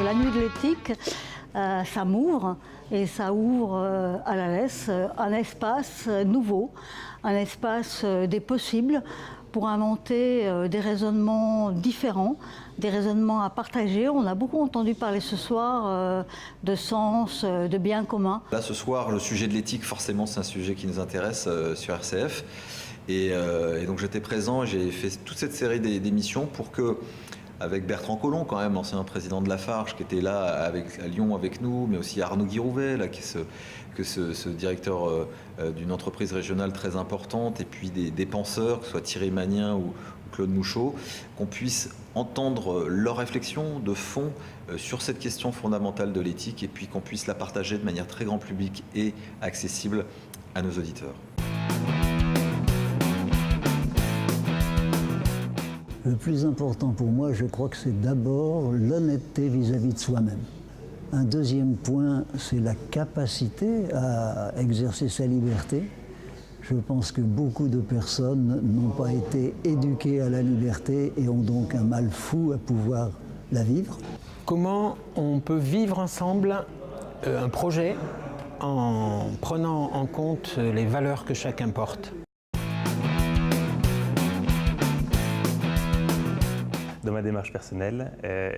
la nuit de l'éthique, ça m'ouvre et ça ouvre à la laisse un espace nouveau, un espace des possibles pour inventer des raisonnements différents, des raisonnements à partager. On a beaucoup entendu parler ce soir de sens, de bien commun. Là ce soir, le sujet de l'éthique, forcément c'est un sujet qui nous intéresse sur RCF. Et donc j'étais présent, j'ai fait toute cette série d'émissions pour que, avec Bertrand Collomb quand même, l'ancien président de Lafarge, qui était là à Lyon avec nous, mais aussi Arnaud Guirouvet, là, qui est ce directeur d'une entreprise régionale très importante, et puis des penseurs, que ce soit Thierry Magnin ou Claude Mouchot, qu'on puisse entendre leurs réflexions de fond sur cette question fondamentale de l'éthique, et puis qu'on puisse la partager de manière très grand public et accessible à nos auditeurs. Le plus important pour moi, je crois que c'est d'abord l'honnêteté vis-à-vis de soi-même. Un deuxième point, c'est la capacité à exercer sa liberté. Je pense que beaucoup de personnes n'ont pas été éduquées à la liberté et ont donc un mal fou à pouvoir la vivre. Comment on peut vivre ensemble un projet en prenant en compte les valeurs que chacun porte ? Dans ma démarche personnelle,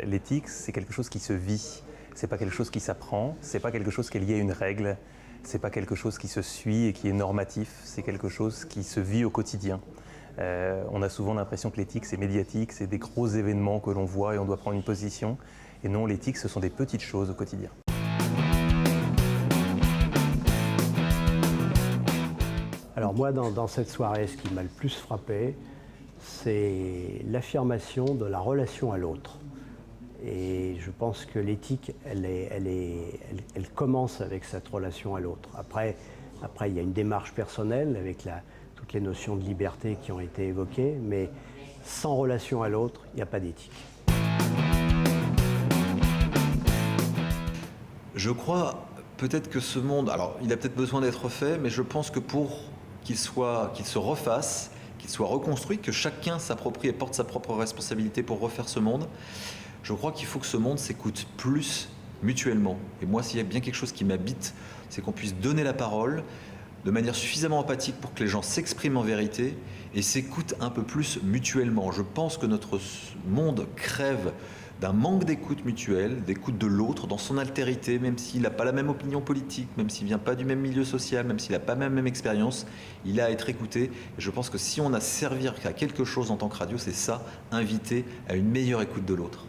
l'éthique, c'est quelque chose qui se vit. C'est pas quelque chose qui s'apprend, c'est pas quelque chose qui est lié à une règle, c'est pas quelque chose qui se suit et qui est normatif, c'est quelque chose qui se vit au quotidien. On a souvent l'impression que l'éthique, c'est médiatique, c'est des gros événements que l'on voit et on doit prendre une position. Et non, l'éthique, ce sont des petites choses au quotidien. Alors moi, dans cette soirée, ce qui m'a le plus frappé, c'est l'affirmation de la relation à l'autre. Et je pense que l'éthique, elle commence avec cette relation à l'autre. Après, il y a une démarche personnelle avec toutes les notions de liberté qui ont été évoquées, mais sans relation à l'autre, il n'y a pas d'éthique. Je crois peut-être que ce monde, alors il a peut-être besoin d'être fait, mais je pense que pour qu'il se refasse, qu'il soit reconstruit, que chacun s'approprie et porte sa propre responsabilité pour refaire ce monde, je crois qu'il faut que ce monde s'écoute plus mutuellement. Et moi, s'il y a bien quelque chose qui m'habite, c'est qu'on puisse donner la parole de manière suffisamment empathique pour que les gens s'expriment en vérité et s'écoutent un peu plus mutuellement. Je pense que notre monde crève d'un manque d'écoute mutuelle, d'écoute de l'autre dans son altérité, même s'il n'a pas la même opinion politique, même s'il ne vient pas du même milieu social, même s'il n'a pas la même expérience, il a à être écouté. Et je pense que si on a servir à quelque chose en tant que radio, c'est ça, inviter à une meilleure écoute de l'autre.